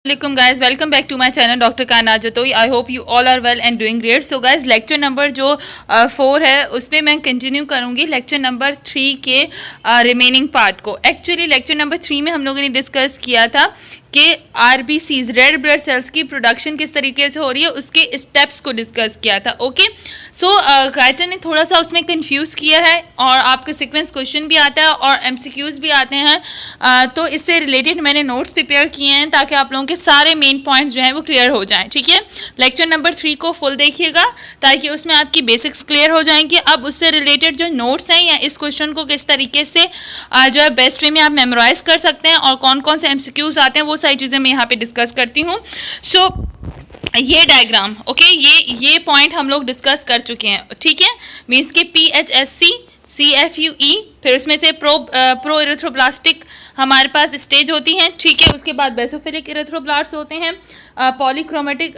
Welcome guys, welcome back to my channel Dr. Kainat Jatoi. I hope you all are well and doing great. So guys, lecture number जो 4 है उस पर मैं continue करूँगी lecture number 3 के remaining part को. Actually lecture number 3 में हम लोगों ने डिस्कस किया था कि आरबीसीज रेड ब्लड सेल्स की प्रोडक्शन किस तरीके से हो रही है, उसके स्टेप्स को डिस्कस किया था. ओके, सो गायटर ने थोड़ा सा उसमें कंफ्यूज किया है और आपके सीक्वेंस क्वेश्चन भी आता है और एमसीक्यूज भी आते हैं. तो इससे रिलेटेड मैंने नोट्स प्रिपेयर किए हैं ताकि आप लोगों के सारे मेन पॉइंट्स जो हैं वो क्लियर हो जाएं. ठीक है, लेक्चर नंबर 3 को फुल देखिएगा ताकि उसमें आपकी बेसिक्स क्लियर हो जाएंगी. अब उससे रिलेटेड जो नोट्स हैं या इस क्वेश्चन को किस तरीके से जो है बेस्ट वे में आप मेमोराइज कर सकते हैं और कौन कौन से एमसीक्यूज आते हैं वो सारी चीज़ें मैं यहाँ पे डिस्कस करती हूँ. सो ये डायग्राम ओके, ये पॉइंट हम लोग डिस्कस कर चुके हैं. ठीक है, मीन्स के PHSC CFUE, फिर उसमें से प्रो इरेथ्रोब्लास्टिक हमारे पास स्टेज होती हैं. ठीक है, उसके बाद बेसोफिलिक इरेथ्रोब्लास्ट होते हैं, पॉलीक्रोमेटिक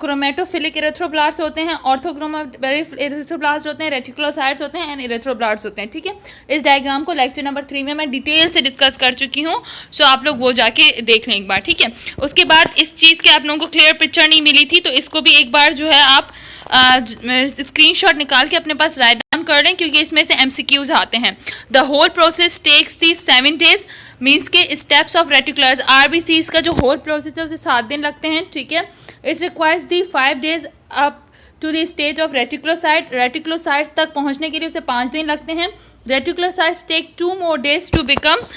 क्रोमेटोफिलिक इरेथ्रोब्लास्ट होते हैं, ऑर्थोक्रोमेटिक इरेथ्रोब्लास्ट होते हैं, रेटिकुलोसाइट्स होते हैं एंड इरेथ्रोब्लास्ट होते हैं. ठीक है, इस डायग्राम को लेक्चर नंबर 3 में मैं डिटेल से डिस्कस कर चुकी हूँ. सो आप लोग वो जाके देख लें एक बार. ठीक है, उसके बाद इस चीज़ के आप लोगों को क्लियर पिक्चर नहीं मिली थी तो इसको भी एक बार जो है आप स्क्रीनशॉट निकाल के अपने पास राइट डाउन कर लें क्योंकि इसमें से एमसीक्यूज आते हैं. The whole process takes the 7 days, means के स्टेप्स ऑफ रेटिकुलर्स आरबीसीज का जो होल प्रोसेस है उसे 7 दिन लगते हैं. ठीक है, it's requires the 5 days up to the stage of reticulocyte. Reticulocytes तक पहुंचने के लिए उसे 5 दिन लगते हैं. Reticulocytes take 2 more days to become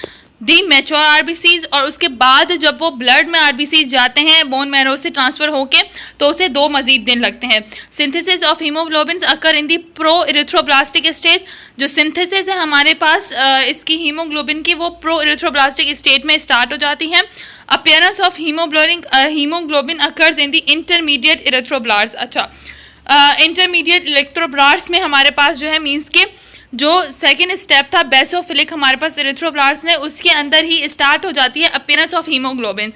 the mature RBCs, और उसके बाद जब वो ब्लड में आरबीसीज जाते हैं बोन मैरो से ट्रांसफर होके तो उसे 2 मजीद दिन लगते हैं. Synthesis of haemoglobin occur in the pro erythroblastic stage. जो सिंथेसिस है हमारे पास इसकी हीमोग्लोबिन की वो प्रो इरेथ्रोब्लास्टिक स्टेट में स्टार्ट हो जाती है. Appearance of haemoglobin occurs in the intermediate erythroblast. अच्छा, इंटरमीडिएट इलेक्ट्रोब्लास्ट में हमारे पास जो है मीन्स के जो सेकेंड स्टेप था बेसोफिलिक हमारे पास इरेथ्रोब्लास्ट ने उसके अंदर ही स्टार्ट हो जाती है अपीयरेंस ऑफ हीमोग्लोबिन.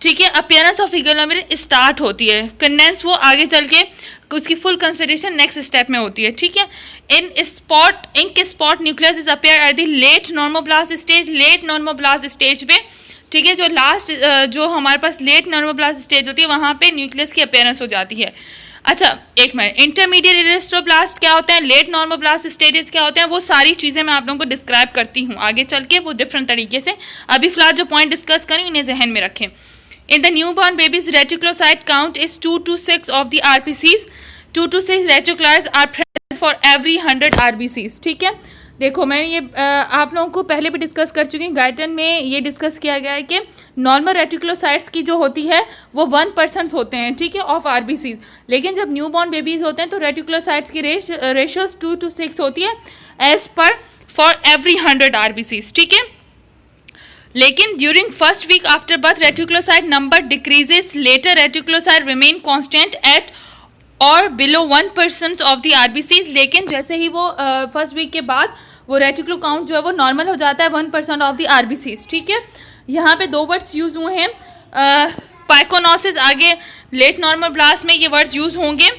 ठीक है, अपीयरेंस ऑफ हीमोग्लोबिन स्टार्ट होती है, कंडेंस वो आगे चल के उसकी फुल कंसिडरेशन नेक्स्ट स्टेप में होती है. ठीक है, ink spot nucleus is appear at the late normoblast stage. Late normoblast stage पे, ठीक है, जो लास्ट जो हमारे पास लेट नॉर्मोब्लास्ट स्टेज होती है वहाँ पे न्यूक्लियस की अपीयरेंस हो जाती है. अच्छा एक मिनट, इंटरमीडिएट इरेथ्रोब्लास्ट क्या होते हैं, लेट नॉर्मोब्लास्ट स्टेजेस क्या होते हैं, वो सारी चीज़ें मैं आप लोगों को डिस्क्राइब करती हूँ आगे चल के वो डिफरेंट तरीके से. अभी फिलहाल जो पॉइंट डिस्कस करें उन्हें जहन में रखें. In the new born babies reticulocyte count is 2 to 6 of the RBCs. 2 to 6 reticulars are present for every 100 RBCs. ठीक है, देखो मैंने ये आप लोगों को पहले भी डिस्कस कर चुकी हूँ. गाइडन में ये डिस्कस किया गया है कि नॉर्मल रेटिकुलोसाइट्स की जो होती है वो 1% होते हैं. ठीक है, ऑफ आरबीसीज. लेकिन जब न्यू बॉर्न बेबीज होते हैं तो रेटिकुलोसाइट्स की रेशियोज 2 to 6 होती है as per for every 100 RBCs. ठीक है, लेकिन during first week after birth reticulocyte number decreases. Later reticulocyte remain constant at और बिलो 1% ऑफ द आरबीसीज. लेकिन जैसे ही वो फर्स्ट वीक के बाद वो रेटिकुलो काउंट जो है वो नॉर्मल हो जाता है 1% ऑफ द आरबीसीज. ठीक है, यहाँ पे 2 वर्ड्स यूज हुए हैं, पाइकोनोसिस. आगे लेट नॉर्मल ब्लास्ट में ये वर्ड्स यूज होंगे.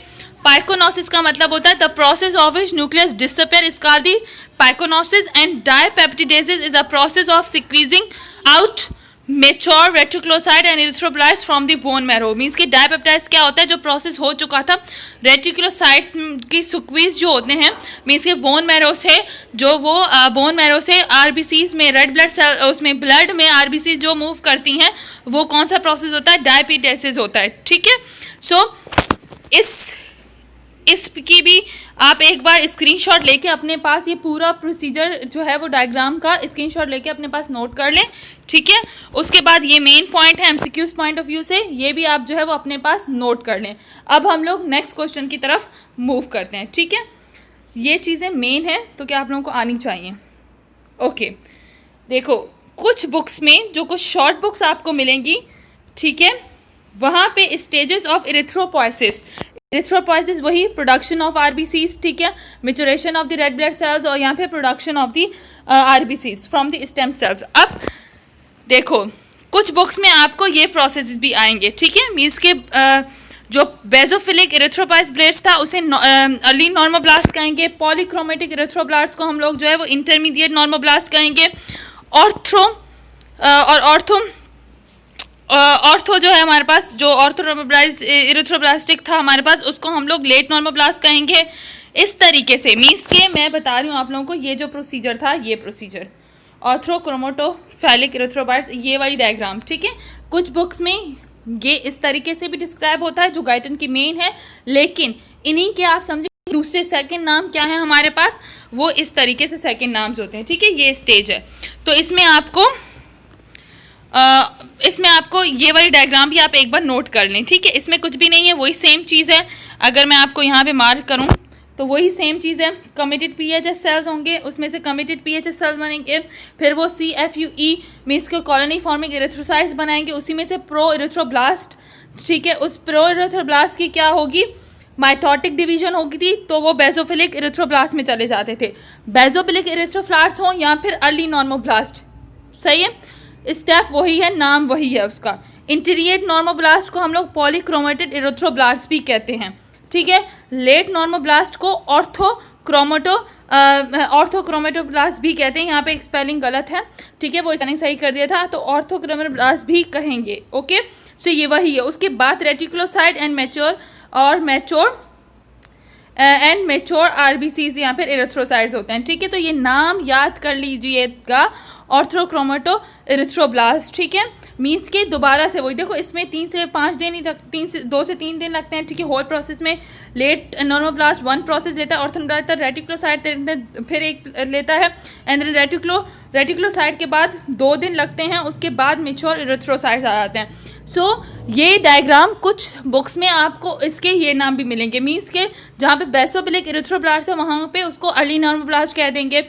पाइकोनोसिस का मतलब होता है the process of which nucleus disappear is called the pyknosis and diapedesis is a process of squeezing out mature reticulocyte and erythroblast from the bone marrow. Means कि dipeptides क्या होता है, जो प्रोसेस हो चुका था रेटिकुलोसाइट्स की सुक्वीज जो होते हैं मीन्स के बोन मैरो से, जो वो बोन मैरो से आरबीसीज में रेड ब्लड सेल उसमें ब्लड में आरबीसीज जो मूव करती हैं वो कौन सा प्रोसेस होता है, डायपेप्टाइसिस होता है. ठीक है, सो इसकी भी आप एक बार स्क्रीनशॉट लेके अपने पास ये पूरा प्रोसीजर जो है वो डायग्राम का स्क्रीनशॉट लेके अपने पास नोट कर लें. ठीक है, उसके बाद ये मेन पॉइंट है एमसीक्यूज पॉइंट ऑफ व्यू से, ये भी आप जो है वो अपने पास नोट कर लें. अब हम लोग नेक्स्ट क्वेश्चन की तरफ मूव करते हैं. ठीक है, ये चीज़ें मेन है तो क्या आप लोगों को आनी चाहिए. ओके, देखो कुछ बुक्स में जो कुछ शॉर्ट बुक्स आपको मिलेंगी, ठीक है, वहाँ पे स्टेजेस ऑफ इरेथ्रोपोइसिस. इरेथ्रोपोइसिस वही प्रोडक्शन ऑफ आरबीसीज. ठीक है, maturation of the red blood cells और यहाँ पे production of the RBCs from the stem cells. अब देखो कुछ बुक्स में आपको ये प्रोसेस भी आएंगे. ठीक है, मीन्स के जो बेजोफिलिक इरेथ्रोपोइस ब्लेड्स था उसे अर्ली नॉर्मोब्लास्ट कहेंगे. पॉलीक्रोमेटिक इरेथ्रोब्लास्ट को हम लोग जो है वो इंटरमीडिएट नॉर्मोब्लास्ट कहेंगे. ऑर्थो ऑर्थो जो है हमारे पास, जो ऑर्थोनॉर्मोब्लास्ट इरिथ्रोब्लास्टिक था हमारे पास, उसको हम लोग लेट नॉर्मोब्लास्ट कहेंगे। इस तरीके से मीन्स के मैं बता रही हूँ आप लोगों को, ये जो प्रोसीजर था, ये प्रोसीजर ऑर्थोक्रोमेटोफैलिक इरिथ्रोब्लास्ट, ये वाली डायग्राम, ठीक है। कुछ बुक्स में ये इस तरीके से भी डिस्क्राइब होता है जो गाइटन की मेन है, लेकिन इन्हीं के आप समझे दूसरे सेकंड नाम क्या है हमारे पास, वो इस तरीके से सेकंड नाम्स होते हैं, ठीक है। ये स्टेज है, तो इसमें आपको ये वाली डायग्राम भी आप एक बार नोट कर लें, ठीक है। इसमें कुछ भी नहीं है, वही सेम चीज़ है। अगर मैं आपको यहाँ पे मार्क करूँ तो वही सेम चीज़ है। कमिटेड पीएचएस सेल्स होंगे, उसमें से कमिटेड पीएचएस सेल्स बनेंगे, फिर वो CFUE मीन्स के कॉलोनी फॉर्मिंग इरिथ्रोसाइट्स बनाएंगे, उसी में से प्रो इरिथ्रोब्लास्ट, ठीक है। उस प्रो इरिथ्रोब्लास्ट की क्या होगी, माइटोटिक डिवीजन होगी थी, तो वो बेजोफिलिक इरिथ्रोब्लास्ट में चले जाते थे। बेजोफिलिक इरिथ्रोब्लास्ट हो या फिर अर्ली नॉर्मोब्लास्ट, सही है, स्टेप वही है, नाम वही है उसका। इंटीरियर नॉर्मोब्लास्ट को हम लोग पॉलीक्रोमेटेड इरिथ्रोब्लास्ट भी कहते हैं, ठीक है। लेट नॉर्मोब्लास्ट को ऑर्थोक्रोमेटोब्लास्ट भी कहते हैं। यहाँ पे एक स्पेलिंग गलत है, ठीक है, वो स्पेलिंग सही कर दिया था, तो ऑर्थोक्रोमेटोब्लास्ट भी कहेंगे, ओके। सो ये वही है। उसके बाद रेटिकुलोसाइट एंड मैच्योर RBCs यहाँ पर इरिथ्रोसाइट्स होते हैं, ठीक है। तो ये नाम याद कर लीजिएगा, ऑर्थोक्रोमेटो इरिथ्रोब्लास्ट, ठीक है। मीन्स के दोबारा से वही देखो, इसमें 3 से 5 दिन ही 2 से 3 दिन लगते हैं, ठीक है। होल प्रोसेस में लेट नॉर्मोब्लास्ट 1 प्रोसेस लेता है, ऑर्थोब्लास्ट रेटिकुलोसाइट फिर एक लेता है, एंड देन रेटिकुलोसाइट के बाद 2 दिन लगते हैं, उसके बाद मैच्योर इरिथ्रोसाइट्स आ जाते हैं। सो ये डायग्राम कुछ बुक्स में आपको इसके ये नाम भी मिलेंगे, मीन्स के जहाँ पे बेसोफिलिक इरिथ्रोब्लास्ट है वहाँ पे उसको अर्ली नॉर्मोब्लास्ट कह देंगे,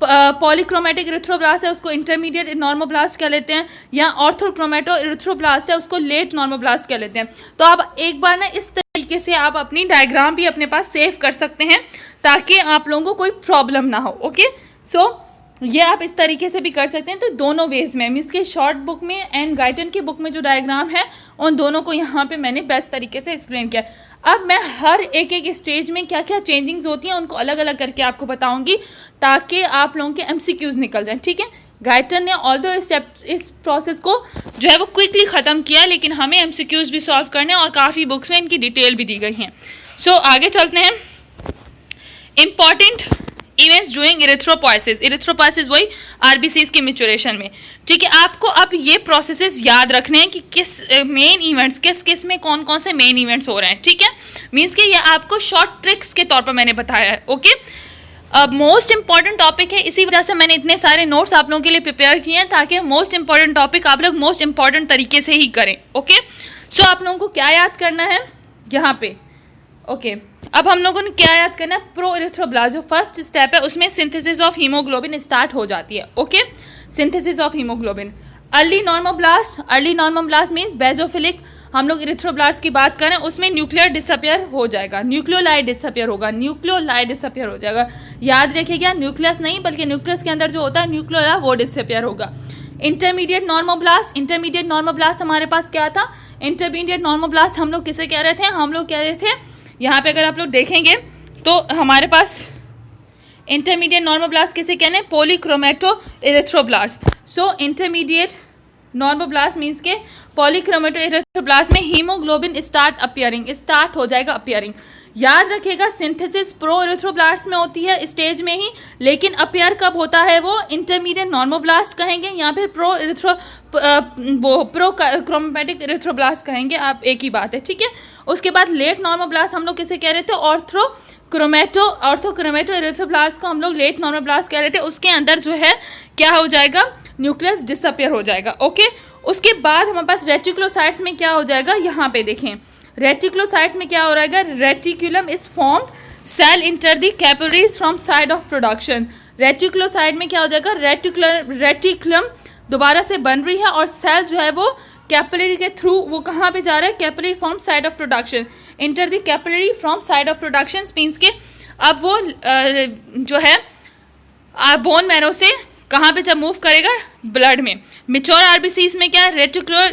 पॉलीक्रोमेटिक इरिथ्रोब्लास्ट है उसको इंटरमीडिएट नॉर्मोब्लास्ट कह लेते हैं, या ऑर्थोक्रोमेटो इरिथ्रोब्लास्ट है उसको लेट नॉर्मोब्लास्ट कह लेते हैं। तो आप एक बार ना इस तरीके से आप अपनी डायग्राम भी अपने पास सेव कर सकते हैं, ताकि आप लोगों को कोई प्रॉब्लम ना हो, ओके। सो ये आप इस तरीके से भी कर सकते हैं। तो दोनों वेज में, मीन्स के शॉर्ट बुक में एंड गाइटन की बुक में जो डायग्राम है, उन दोनों को यहाँ पे मैंने बेस्ट तरीके से एक्सप्लेन किया। अब मैं हर एक स्टेज में क्या क्या चेंजिंग्स होती हैं उनको अलग अलग करके आपको बताऊंगी, ताकि आप लोगों के MCQs निकल जाएं, ठीक है। गाइटन ने ऑल्दो इस प्रोसेस को जो है वो क्विकली ख़त्म किया, लेकिन हमें MCQs भी सॉल्व करने और काफ़ी बुक्स में इनकी डिटेल भी दी गई हैं। सो आगे चलते हैं। इम्पॉर्टेंट इवेंट्स ड्यूरिंग इरिथ्रोपोइसिस वही RBCs की मैच्योरेशन में, ठीक है। आपको अब ये प्रोसेसेस याद रखने हैं कि किस मेन इवेंट्स किस में कौन कौन से मेन इवेंट्स हो रहे हैं, ठीक है। मीन्स कि ये आपको शॉर्ट ट्रिक्स के तौर पर मैंने बताया है, ओके। अब मोस्ट इंपॉर्टेंट टॉपिक है, इसी वजह से मैंने इतने सारे नोट्स आप लोगों के लिए प्रिपेयर किए हैं, ताकि मोस्ट इंपॉर्टेंट टॉपिक आप लोग मोस्ट इंपॉर्टेंट तरीके से ही करें, ओके। सो आप लोगों को क्या याद करना है यहाँ पे, ओके। अब हम लोगों ने क्या याद करना है, प्रो इरिथ्रोब्लास्ट जो फर्स्ट स्टेप है उसमें सिंथेसिस ऑफ हीमोग्लोबिन स्टार्ट हो जाती है, okay. Synthesis of haemoglobin. Early normoblast means basophilic, हम लोग इरिथ्रोब्लास्ट की बात करें उसमें न्यूक्लियर डिसअपियर हो जाएगा, न्यूक्लियोलाइड डिसअपियर हो जाएगा। याद रखिएगा, न्यूक्लियस नहीं बल्कि न्यूक्लियस के अंदर जो होता है न्यूक्लियोला, वो डिसअपियर होगा। इंटरमीडिएट नॉर्मोब्लास्ट हमारे पास क्या था, इंटरमीडिएट नॉर्मोब्लास्ट हम लोग किसे कह रहे थे, हम लोग कह रहे थे यहाँ पे अगर आप लोग देखेंगे तो हमारे पास इंटरमीडिएट नॉर्मोब्लास्ट किसे कहने, पॉलीक्रोमेटो इरिथ्रोब्लास्ट। सो इंटरमीडिएट नॉर्मोब्लास्ट मीन्स के पॉलीक्रोमेटो इरिथ्रोब्लास्ट में हीमोग्लोबिन स्टार्ट हो जाएगा अपियरिंग। याद रखिएगा, सिंथेसिस प्रो इरिथ्रोब्लास्ट में होती है स्टेज में ही, लेकिन अपियर कब होता है वो इंटरमीडिएट नॉर्मोब्लास्ट कहेंगे, या फिर प्रो क्रोमेटिक इरिथ्रोब्लास्ट कहेंगे, आप एक ही बात है, ठीक है। उसके बाद लेट नॉर्मोब्लास्ट हम लोग किसे कह रहे थे, ऑर्थोक्रोमेटो इरिथ्रोब्लास्ट को हम लोग लेट नॉर्मोब्लास्ट कह रहे थे। उसके अंदर जो है क्या हो जाएगा, न्यूक्लियस डिसअपियर हो जाएगा, ओके। उसके बाद हमारे पास रेटिकुलोसाइट्स में क्या हो जाएगा, यहाँ पे देखें, रेटिकुलोसाइट्स में क्या हो रहेगा, reticulum is formed, cell enter the capillaries from side of production. Reticulocyte में क्या हो जाएगा, रेटिकुलम दोबारा से बन रही है और सेल जो है वो कैपिलरी के थ्रू वो कहाँ पे जा रहा है, capillary from side of production, enter the capillary from side of production means के अब वो जो है बोन मैरो से कहाँ पे जब मूव करेगा, ब्लड में। मैच्योर RBCs में क्या है,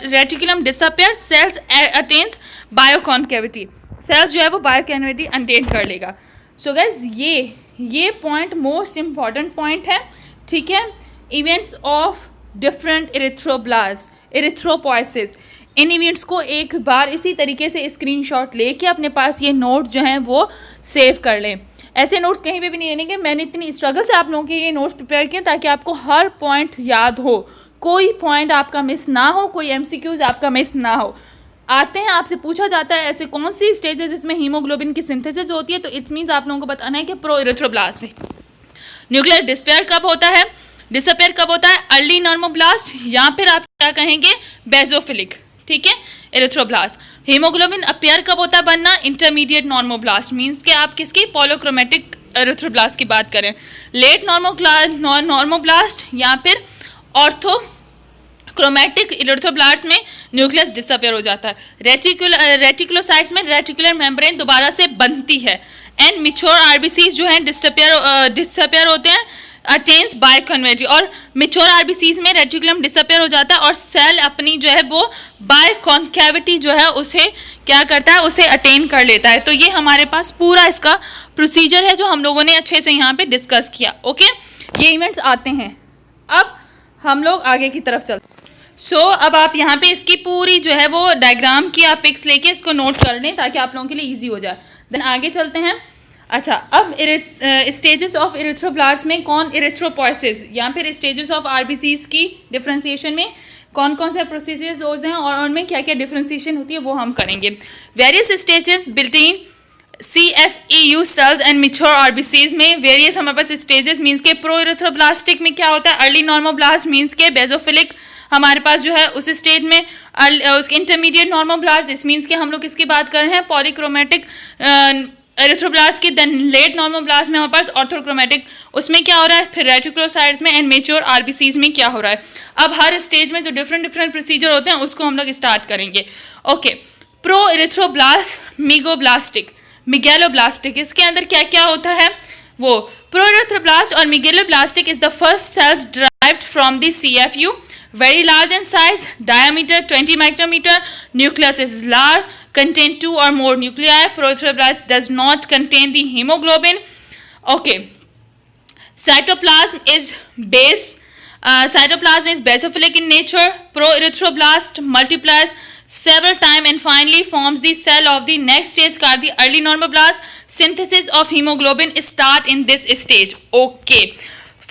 reticulum disappear, cells attains biconcavity, cells जो है वो बायोकॉन्केविटी अटेन कर लेगा। सो गाइस ये पॉइंट मोस्ट इंपॉर्टेंट पॉइंट है, ठीक है। Events of different erythroblast, erythropoiesis. इन इवेंट्स को एक बार इसी तरीके से स्क्रीनशॉट लेके अपने पास ये नोट जो हैं वो सेव कर लें। ऐसे नोट्स कहीं पे भी नहीं लेंगे, मैंने इतनी स्ट्रगल से आप लोगों के ये नोट्स प्रिपेयर किए ताकि आपको हर पॉइंट याद हो, कोई पॉइंट आपका मिस ना हो, कोई एमसीक्यूज आपका मिस ना हो। आते हैं, आपसे पूछा जाता है ऐसे कौन सी स्टेजेस इसमें हीमोग्लोबिन की सिंथेसिस होती है, तो इट्स मीन्स आप लोगों को बताना है कि प्रो इरिथ्रोब्लास्ट में न्यूक्लियर डिस्पेयर कब होता है, डिसअपेयर कब होता है, अर्ली नॉर्मोब्लास्ट, या फिर आप क्या कहेंगे बेजोफिलिक, ठीक है, इरिथ्रोब्लास्ट। हीमोग्लोबिन अपेयर कब होता है बनना, इंटरमीडिएट नॉर्मोब्लास्ट, मींस कि आप किसकी पॉलीक्रोमेटिक इरिथ्रोब्लास्ट की बात करें। लेट नॉर्मोब्लास्ट या फिर ऑर्थो क्रोमेटिक इरिथ्रोब्लास्ट में न्यूक्लियस डिसअपेयर हो जाता है। रेटिकुलोसाइट्स में रेटिकुलर मेम्ब्रेन दोबारा से बनती है। एंड मिच्योर आरबीसीज जो हैं डिसअपेयर होते हैं अटेन्स बाय कन्वेटी, और मिच्योर आरबीसीज में रेटिकुलम डिसअपेयर हो जाता है और सेल अपनी जो है वो बाय कॉन्केविटी जो है उसे क्या करता है, उसे अटेन कर लेता है। तो ये हमारे पास पूरा इसका प्रोसीजर है जो हम लोगों ने अच्छे से यहाँ पे डिस्कस किया। ओके, ये इवेंट्स आते हैं। अब हम लोग आगे की तरफ चलते हैं। अब आप यहाँ पे इसकी पूरी जो है वो डायग्राम की आप पिक्स लेके इसको नोट कर लें ताकि आप लोगों के लिए ईजी हो जाए। देन आगे चलते हैं। अच्छा, अब स्टेजेस ऑफ इरिथ्रोब्लास्ट में कौन इरिथ्रोपोइसिस या फिर स्टेजेस ऑफ आरबीसीज की डिफ्रेंसिएशन में कौन कौन से प्रोसेसेस होते हैं और उनमें क्या क्या डिफ्रेंसिएशन होती है वो हम करेंगे। Various stages between CFEU cells and mature RBCs में वेरियस हमारे पास स्टेजेस मींस के प्रो इरिथ्रोब्लास्टिक में क्या होता है, अर्ली नॉर्मोब्लास्ट मींस के बेजोफिलिक हमारे पास जो है उस स्टेज में उसके इंटरमीडिएट नॉर्मोब्लास्ट, दिस मींस के हम लोग किसकी बात कर रहे हैं, पॉलीक्रोमेटिक एरिथ्रोब्लास्ट की। देन लेट नॉर्मोब्लास्ट में हमारे पास ऑर्थोक्रोमेटिक, उसमें क्या हो रहा है, फिर रेटिकुलोसाइट्स में एंड मेच्योर आरबीसीज में क्या हो रहा है। अब हर स्टेज में जो डिफरेंट प्रोसीजर होते हैं उसको हम लोग स्टार्ट करेंगे। ओके, प्रो इरिथ्रोब्लास्ट मिगोब्लास्टिक मिगेलोब्लास्टिक, इसके अंदर क्या क्या होता है वो प्रो इरिथ्रोब्लास्ट और megaloblastic is the first cells derived from the CFU, very large in size, diameter 20 micrometer, nucleus is large, contain 2 or more nuclei. Proteoblast does not contain the hemoglobin. Okay, cytoplasm is basophilic in nature. Proerythroblast multiplies several times and finally forms the cell of the next stage called the early normoblast. Synthesis of hemoglobin start in this stage. Okay,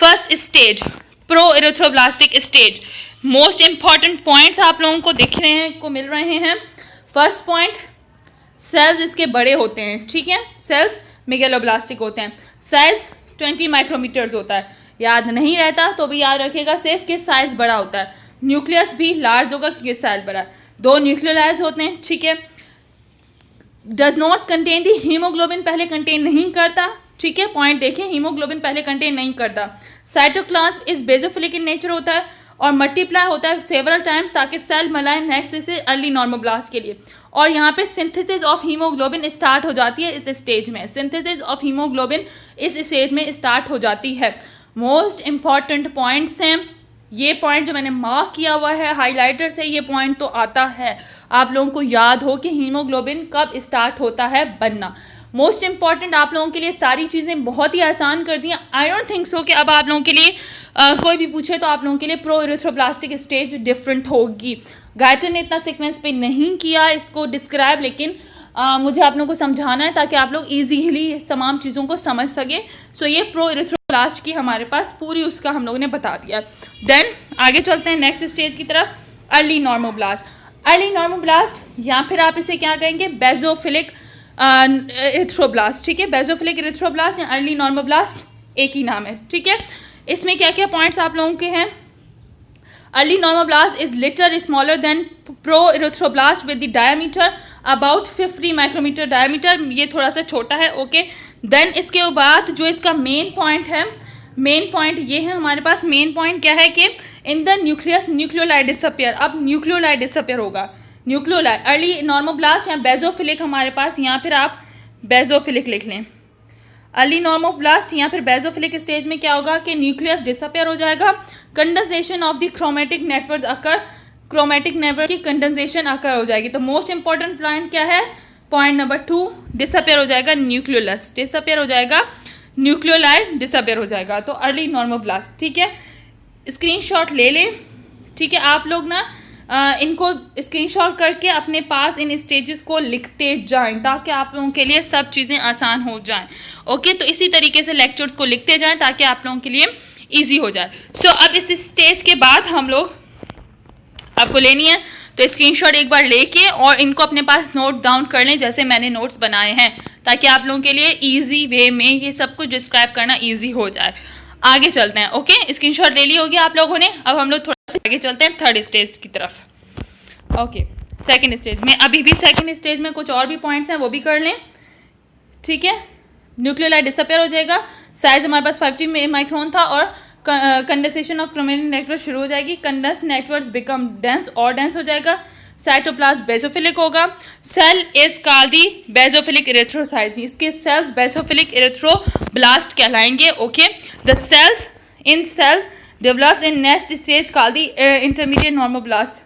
first stage pro erythroblastic stage. Most important points आप लोगों को दिख रहे हैं को मिल रहे हैं। First point, sales इसके बड़े होते हैं, ठीक है, सेल्स मिगेलोब्लास्टिक होते हैं, साइज 20 माइक्रोमीटर्स होता है। याद नहीं रहता तो भी याद रखिएगा सिर्फ कि साइज बड़ा होता है, न्यूक्लियस भी लार्ज होगा क्योंकि साइज बड़ा है। 2 न्यूक्लियोलाइज होते हैं, ठीक है। Does not contain the haemoglobin, पहले कंटेन नहीं करता, ठीक है, पॉइंट देखें, हीमोग्लोबिन पहले कंटेन नहीं करता। साइटोप्लाज्म इज बेजोफिलिक इन नेचर होता है और मल्टीप्लाई होता है सेवरल टाइम्स ताकि सेल मलाए नेक्स्ट से अर्ली नॉर्मोब्लास्ट के लिए। और यहाँ पे सिंथेसिस ऑफ हीमोग्लोबिन स्टार्ट हो जाती है इस स्टेज में, सिंथेसिस ऑफ हीमोग्लोबिन इस स्टेज में स्टार्ट हो जाती है। मोस्ट इंपॉर्टेंट पॉइंट्स हैं ये, पॉइंट जो मैंने मार्क किया हुआ है हाईलाइटर से, ये पॉइंट तो आता है आप लोगों को याद हो कि हीमोग्लोबिन कब स्टार्ट होता है बनना। मोस्ट इंपॉर्टेंट आप लोगों के लिए सारी चीज़ें बहुत ही आसान कर दी हैं। आई डोंट थिंक सो कि अब आप लोगों के लिए कोई भी पूछे तो आप लोगों के लिए प्रो इरिथ्रोब्लास्टिक स्टेज डिफरेंट होगी। गाइटर ने इतना सीक्वेंस पे नहीं किया इसको डिस्क्राइब, लेकिन मुझे आप लोगों को समझाना है ताकि आप लोग ईजीली इस तमाम चीज़ों को समझ सकें। सो ये प्रो इरिथ्रोब्लास्ट की हमारे पास पूरी उसका हम लोगों ने बता दिया। देन आगे चलते हैं नेक्स्ट स्टेज की तरफ, अर्ली नॉर्मोब्लास्ट। अर्ली नॉर्मोब्लास्ट या फिर आप इसे क्या कहेंगे, बेजोफिलिक इरिथ्रोब्लास्ट, ठीक है, बेजोफिलिक इरिथ्रोब्लास्ट या अर्ली नॉर्मोब्लास्ट एक ही नाम है, ठीक है। इसमें क्या क्या पॉइंट्स आप लोगों के हैं, early normoblast is little smaller than pro erythroblast with the diameter about 50 micrometre diameter, ये थोड़ा सा छोटा है, ओके। देन इसके बाद जो इसका मेन पॉइंट है, मेन पॉइंट ये है हमारे पास, मेन पॉइंट क्या है कि इन द न्यूक्लियस न्यूक्लियोलाइट डिसअपियर, अब न्यूक्लियोलाइट डिसअपियर होगा, न्यूक्लियोलाइट। अर्ली नॉर्मोब्लास्ट या बेजोफिलिक हमारे पास, यहाँ फिर आप बेजोफिलिक लिख लें, अर्ली नॉर्मोब्लास्ट या फिर बेजोफिलिक स्टेज में क्या होगा कि न्यूक्लियस डिसअपियर हो जाएगा, condensation of the chromatic network occur, chromatic network की कंडेंसेशन अकर हो जाएगी। तो मोस्ट इंपॉर्टेंट पॉइंट क्या है, पॉइंट नंबर 2, डिसअपियर हो जाएगा न्यूक्लियोलस, डिसअपियर हो जाएगा न्यूक्लियोलाइट, डिसअपियर हो जाएगा, तो अर्ली नॉर्मोब्लास्ट, ठीक है। स्क्रीनशॉट ले लें, ठीक है। आप लोग ना इनको स्क्रीनशॉट करके अपने पास इन स्टेजेस को लिखते जाएं ताकि आप लोगों के लिए सब चीज़ें आसान हो जाएं। ओके, तो इसी तरीके से लेक्चर्स को लिखते जाएं ताकि आप लोगों के लिए इजी हो जाए। सो अब इस स्टेज के बाद हम लोग आपको लेनी है तो स्क्रीनशॉट एक बार लेके और इनको अपने पास नोट डाउन कर लें जैसे मैंने नोट्स बनाए हैं, ताकि आप लोगों के लिए इजी वे में ये सब कुछ डिस्क्राइब करना इजी हो जाए। आगे चलते हैं। ओके, स्क्रीनशॉट ले ली होगी आप लोगों ने। अब हम लोग थोड़ा सा आगे चलते हैं थर्ड स्टेज की तरफ। ओके, सेकेंड स्टेज में अभी भी सेकेंड स्टेज में कुछ और भी पॉइंट्स हैं, वो भी कर लें। ठीक है, न्यूक्लियोलाइट डिसअपेयर हो जाएगा। साइज हमारे पास 50 माइक्रोन था और कंडेंसेशन ऑफ क्रोमेटिन नेटवर्क शुरू हो जाएगी। कंडेंस नेटवर्क्स बिकम डेंस और डेंस हो जाएगा। साइटोप्लाज्म बेसोफिलिक होगा। Cell is called the basophilic erythrocytes, इसके सेल्स बेसोफिलिक इरिथ्रोब्लास्ट कहलाएंगे। Okay, the cells in cell develops in next stage called the intermediate normoblast.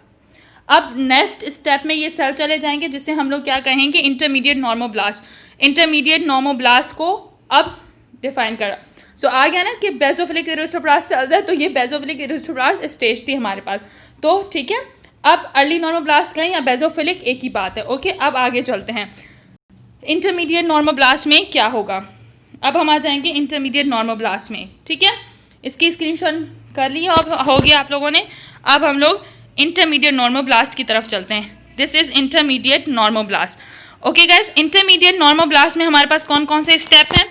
अब नेक्स्ट स्टेप में ये cell चले जाएंगे जिसे हम लोग क्या कहेंगे, इंटरमीडिएट नॉर्मोब्लास्ट। इंटरमीडिएट नॉर्मोब्लास्ट को अब डिफाइन करा। सो आ गया ना कि बेसोफिलिक इरिथ्रोब्लास्ट सेल्स है, तो ये बेसोफिलिक इरिथ्रोब्लास्ट स्टेज थी हमारे पास। तो ठीक है, अब अर्ली नॉर्मोब्लास्ट कहें या बेसोफिलिक एक ही बात है। ओके, अब आगे चलते हैं। इंटरमीडिएट नॉर्मोब्लास्ट में क्या होगा, अब हम आ जाएंगे इंटरमीडिएट नॉर्मोब्लास्ट में। ठीक है, इसकी स्क्रीनशॉट कर ली अब हो गया आप लोगों ने। अब हम लोग इंटरमीडिएट नॉर्मोब्लास्ट की तरफ चलते हैं। This is intermediate normoblast. Okay guys, intermediate normoblast में हमारे पास कौन कौन से स्टेप हैं।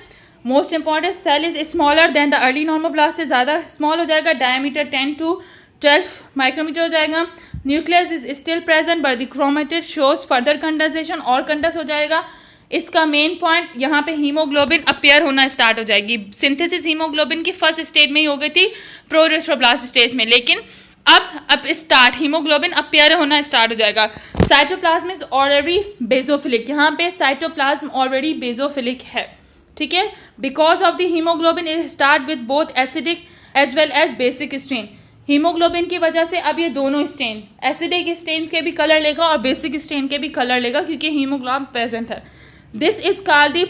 Most important, cell is smaller than the early normoblast, से ज़्यादा स्मॉल हो जाएगा। डायमीटर 10 to 12 माइक्रोमीटर हो जाएगा। Nucleus is still present but the chromatid shows further condensation, और कंडेंस हो जाएगा। इसका मेन पॉइंट यहाँ पे हीमोग्लोबिन अपेयर होना स्टार्ट हो जाएगी। सिंथेसिस हीमोग्लोबिन की फर्स्ट स्टेज में ही हो गई थी प्रोइरिथ्रोब्लास्ट स्टेज में, लेकिन अब स्टार्ट हीमोग्लोबिन अपेयर होना स्टार्ट हो जाएगा। साइटोप्लाज्म इज ऑलरेडी बेसोफिलिक, यहाँ पे साइटोप्लाज्म ऑलरेडी बेसोफिलिक है। ठीक है, because of the haemoglobin it start with both acidic as well as basic stain. Haemoglobin की वजह से अब ये दोनों स्टेन, एसिडिक स्टेन के भी कलर लेगा और बेसिक स्टेन के भी कलर लेगा क्योंकि हीमोग्लोबिन प्रेजेंट है। दिस इज कॉल्ड दी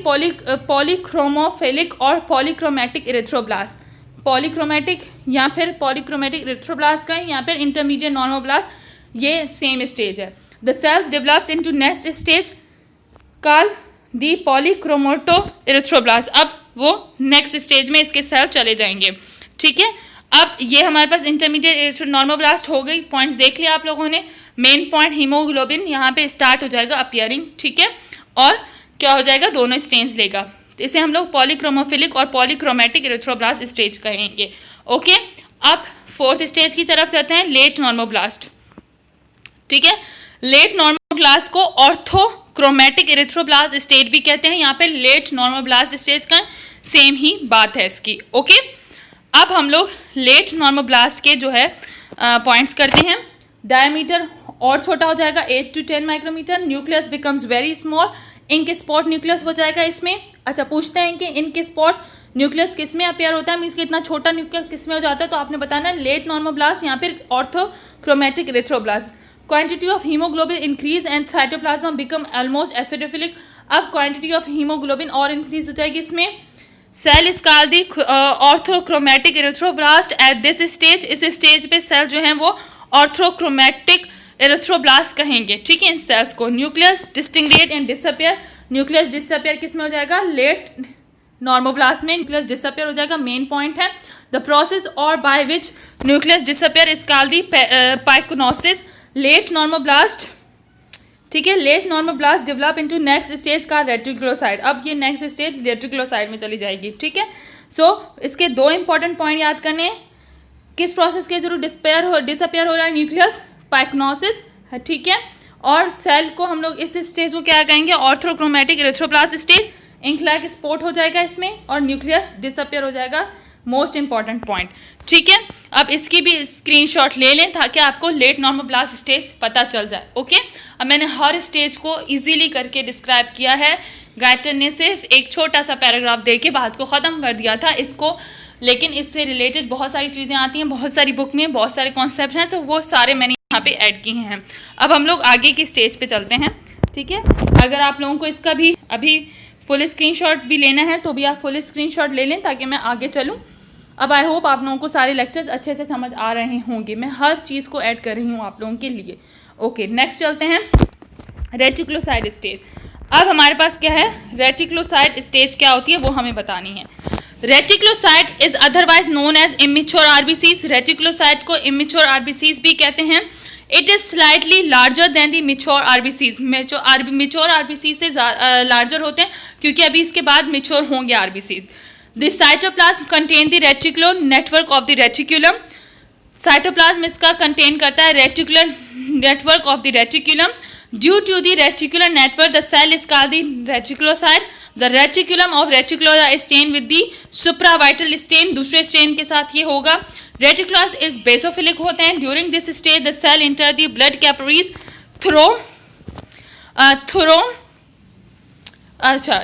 पॉलीक्रोमोफिलिक और पॉलीक्रोमेटिक इरिथ्रोब्लास्ट। पॉलीक्रोमेटिक या फिर पॉलीक्रोमेटिक इरिथ्रोब्लास्ट का या फिर इंटरमीडिएट नॉर्मोब्लास्ट, ये सेम स्टेज है। The cells develops into next stage called the polychromato erythroblast. अब वो नेक्स्ट स्टेज में इसके सेल चले जाएंगे। ठीक है, अब ये हमारे पास इंटरमीडिएट नॉर्मोब्लास्ट हो गई। पॉइंट्स देख लिया आप लोगों ने। मेन पॉइंट हीमोग्लोबिन यहाँ पे स्टार्ट हो जाएगा अपियरिंग। ठीक है, और क्या हो जाएगा, दोनों स्टेन्स लेगा। इसे हम लोग पॉलीक्रोमोफिलिक और पॉलीक्रोमेटिक इरिथ्रोब्लास्ट स्टेज कहेंगे। ओके, अब फोर्थ स्टेज की तरफ चलते हैं, लेट नॉर्मोब्लास्ट। ठीक है, लेट नॉर्मोब्लास्ट को ऑर्थोक्रोमेटिक इरिथ्रोब्लास्ट स्टेज भी कहते हैं। यहाँ पे लेट नॉर्मोब्लास्ट स्टेज का सेम ही बात है इसकी। ओके, अब हम लोग लेट नॉर्मोब्लास्ट के जो है पॉइंट्स करते हैं। डायमीटर और छोटा हो जाएगा 8 to 10 micrometre. Nucleus becomes very small, ink spot nucleus हो जाएगा इसमें। अच्छा, पूछते हैं कि इंक स्पॉट न्यूक्लियस किस में अपेयर होता है, मीन्स कि इतना छोटा न्यूक्लियस किस में हो जाता है, तो आपने बताना लेट नॉर्मोब्लास्ट या फिर orthochromatic erythroblast. Quantity of haemoglobin increase and cytoplasm become almost acidophilic. अब क्वांटिटी ऑफ हीमोग्लोबिन और इंक्रीज हो जाएगी इसमें। Cell is called the orthochromatic erythroblast at this stage. इस स्टेज पे सेल जो है वो ऑर्थोक्रोमेटिक इरिथ्रोब्लास्ट कहेंगे। ठीक है, इन सेल्स को। Nucleus disintegrate and disappear. Nucleus disappear किस में हो जाएगा, लेट नॉर्मोब्लास्ट में न्यूक्लियस डिसअपियर हो जाएगा। मेन पॉइंट है द प्रोसेस और by which nucleus disappear is called the pyknosis. Late normoblast, ठीक है, late normoblast develop into next stage का रेटिकुलोसाइट। अब ये नेक्स्ट स्टेज रेटिकुलोसाइट में चली जाएगी। ठीक है, सो इसके दो इंपॉर्टेंट पॉइंट याद करने हैं। किस प्रोसेस के थ्रू डिसअपियर हो रहा है न्यूक्लियस, पाइकोनोसिस है। ठीक है, और सेल को हम लोग इस स्टेज को क्या कहेंगे, orthochromatic erythroblast stage. Ink like spot हो जाएगा इसमें और न्यूक्लियस डिसअपियर हो जाएगा। Most important point. ठीक है, अब इसकी भी स्क्रीनशॉट ले लें ताकि आपको लेट नॉर्मोब्लास्ट स्टेज पता चल जाए। ओके, अब मैंने हर स्टेज को इजीली करके डिस्क्राइब किया है। गाइटर ने सिर्फ एक छोटा सा पैराग्राफ दे के बात को ख़त्म कर दिया था इसको, लेकिन इससे रिलेटेड बहुत सारी चीज़ें आती हैं, बहुत सारी बुक में बहुत सारे कॉन्सेप्ट हैं, सो वो सारे मैंने यहाँ पे ऐड किए हैं। अब हम लोग आगे की स्टेज पे चलते हैं। ठीक है, अगर आप लोगों को इसका भी अभी फुल स्क्रीनशॉट भी लेना है तो भी आप फुल स्क्रीनशॉट ले लें ताकि मैं आगे चलूँ। अब आई होप आप लोगों को सारे लेक्चर्स अच्छे से समझ आ रहे होंगे, मैं हर चीज़ को ऐड कर रही हूँ आप लोगों के लिए। ओके, नेक्स्ट चलते हैं रेटिकुलोसाइड स्टेज। अब हमारे पास क्या है, रेटिकुलोसाइड स्टेज क्या होती है वो हमें बतानी है। Reticulocyte is otherwise known as immature RBCs. Reticulocyte को इमेच्योर आरबीसीज भी कहते हैं। It is slightly larger than the mature RBCs. Mature RBCs से लार्जर होते हैं क्योंकि अभी इसके बाद मेच्योर होंगे RBCs. The cytoplasm contain the reticular network of the reticulum. Cytoplasm इसका कंटेन करता है reticular network of the reticulum. Due to the reticular network the cell is called the reticulocyte. The reticulum of reticular stain with the supravital stain. दूसरे stain के साथ ये होगा। Reticulus is basophilic होते हैं। During this stage the cell enter the blood capillaries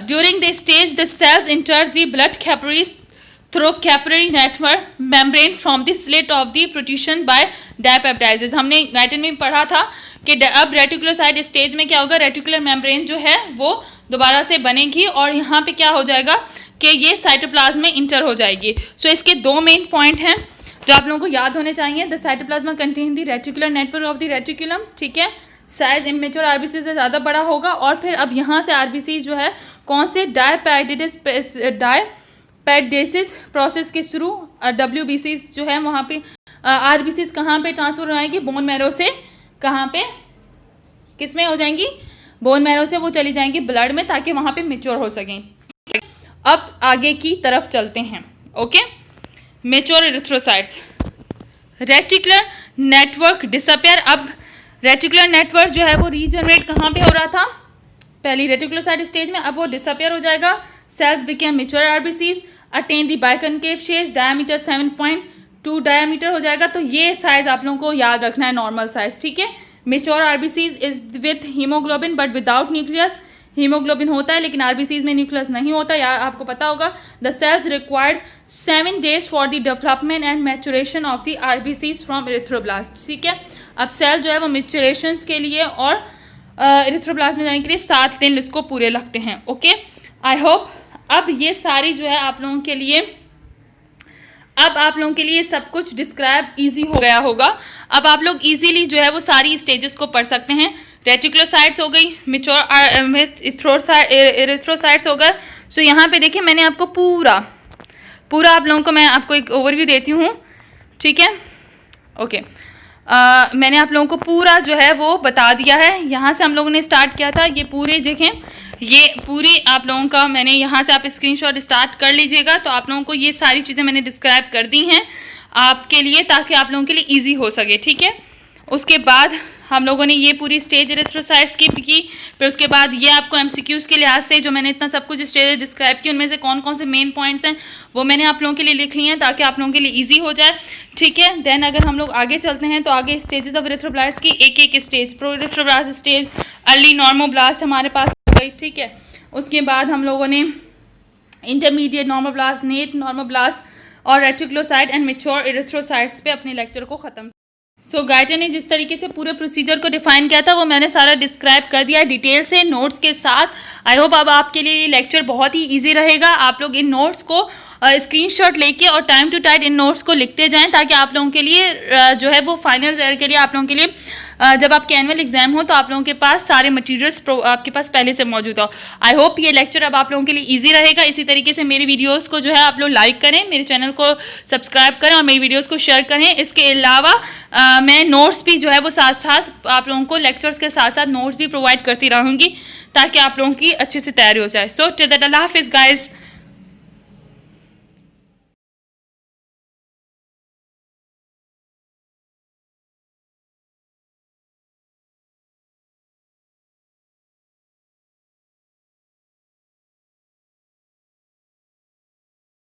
during the stage the cells enter the blood capillaries through capillary network membrane from the slit of the protrusion by dipeptidases. हमने Guyton में पढ़ा था कि अब रेटिकुलोसाइड stage में क्या होगा, reticular membrane जो है वो दोबारा से बनेगी और यहाँ पे क्या हो जाएगा कि ये साइटोप्लाज्म में इंटर हो जाएगी। सो इसके दो मेन पॉइंट हैं जो आप लोगों को याद होने चाहिए। The cytoplasm contain the reticular network of the reticulum, ठीक है, साइज इमेच्योर आरबीसी से ज़्यादा बड़ा होगा। और फिर अब यहाँ से आरबीसी जो है कौन से डायपैक्डेसिस प्रोसेस के थ्रू WBC जो है वहाँ पे आरबीसी कहाँ पे ट्रांसफर हो जाएंगी, बोन मैरो से कहाँ पे, किस में हो जाएंगी, बोन मैरो से वो चली जाएंगी ब्लड में ताकि वहाँ पे मेच्योर हो सकें। अब आगे की तरफ चलते हैं। Okay, mature erythrocytes. Reticular network disappear. अब रेटिकुलर नेटवर्क जो है वो रीजनरेट कहाँ पे हो रहा था, पहली रेटिकुलोसाइड स्टेज में, अब वो डिसअपियर हो जाएगा। Cells became mature RBCs attain the biconcave shape, diameter 7.2 diameter हो जाएगा। तो ये साइज आप लोगों को याद रखना है, नॉर्मल साइज, ठीक है। Mature RBCs is with haemoglobin but without nucleus. Haemoglobin होता है लेकिन आरबीसीज में न्यूक्लियस नहीं होता, या आपको पता होगा। The cells requires 7 days for the development and maturation of the RBCs from erythroblast, ठीक है। अब सेल जो है वो मैचुरेशन के लिए और एरिथ्रोब्लास्ट में जाने के लिए 7 दिन इसको पूरे लगते हैं। ओके, आई होप अब ये सारी जो है आप लोगों के लिए, अब आप लोगों के लिए सब कुछ डिस्क्राइब इजी हो गया होगा। अब आप लोग इजीली जो है वो सारी स्टेजेस को पढ़ सकते हैं। रेटिकुलोसाइट्स हो गई, मेच्योर एरिथ्रोसाइट्स हो गए। सो यहाँ पे देखिए मैंने आपको पूरा आप लोगों को मैं आपको एक ओवरव्यू देती हूँ, ठीक है। ओके, मैंने आप लोगों को पूरा जो है वो बता दिया है। यहाँ से हम लोगों ने स्टार्ट किया था, ये पूरे देखें, ये पूरी आप लोगों का मैंने यहाँ से आप स्क्रीनशॉट स्टार्ट कर लीजिएगा। तो आप लोगों को ये सारी चीज़ें मैंने डिस्क्राइब कर दी हैं आपके लिए ताकि आप लोगों के लिए इजी हो सके, ठीक है। उसके बाद हम लोगों ने ये पूरी स्टेज एरिथ्रोसाइट्स की, फिर उसके बाद ये आपको MCQs के लिहाज से जो मैंने इतना सब कुछ स्टेज डिस्क्राइब की उनमें से कौन कौन से मेन पॉइंट्स हैं वो मैंने आप लोगों के लिए लिख लिए हैं ताकि आप लोगों के लिए ईजी हो जाए, ठीक है। देन अगर हम लोग आगे चलते हैं तो आगे स्टेजेस ऑफ एरिथ्रोब्लास्ट की एक stage, pro erythroblast stage, early normoblast हमारे पास हो गई, ठीक है। उसके बाद हम लोगों ने इंटरमीडिएट नॉर्मोब्लास्ट, नेट नॉर्मोब्लास्ट और रेटिकुलोसाइट एंड मेच्योर एरिथ्रोसाइट्स पे अपने लेक्चर को ख़त्म। सो गाइटर ने जिस तरीके से पूरे प्रोसीजर को डिफाइन किया था वो मैंने सारा डिस्क्राइब कर दिया डिटेल से नोट्स के साथ। आई होप अब आपके लिए ये लेक्चर बहुत ही इजी रहेगा। आप लोग इन नोट्स को स्क्रीनशॉट लेके और टाइम टू टाइम इन नोट्स को लिखते जाएं ताकि आप लोगों के लिए जो है वो फाइनल ईयर के लिए आप लोगों के लिए जब आपके एनुअल एग्जाम हो तो आप लोगों के पास सारे मटेरियल्स आपके पास पहले से मौजूद हो। आई होप ये लेक्चर अब आप लोगों के लिए इजी रहेगा। इसी तरीके से मेरी वीडियोस को जो है आप लोग लाइक करें, मेरे चैनल को सब्सक्राइब करें और मेरी वीडियोस को शेयर करें। इसके अलावा मैं नोट्स भी जो है वो साथ साथ आप लोगों को लेक्चर्स के साथ साथ नोट्स भी प्रोवाइड करती रहूँगी ताकि आप लोगों की अच्छे से तैयारी हो जाए। सो टिल दैट, अल्लाह हाफिज़ गाइस।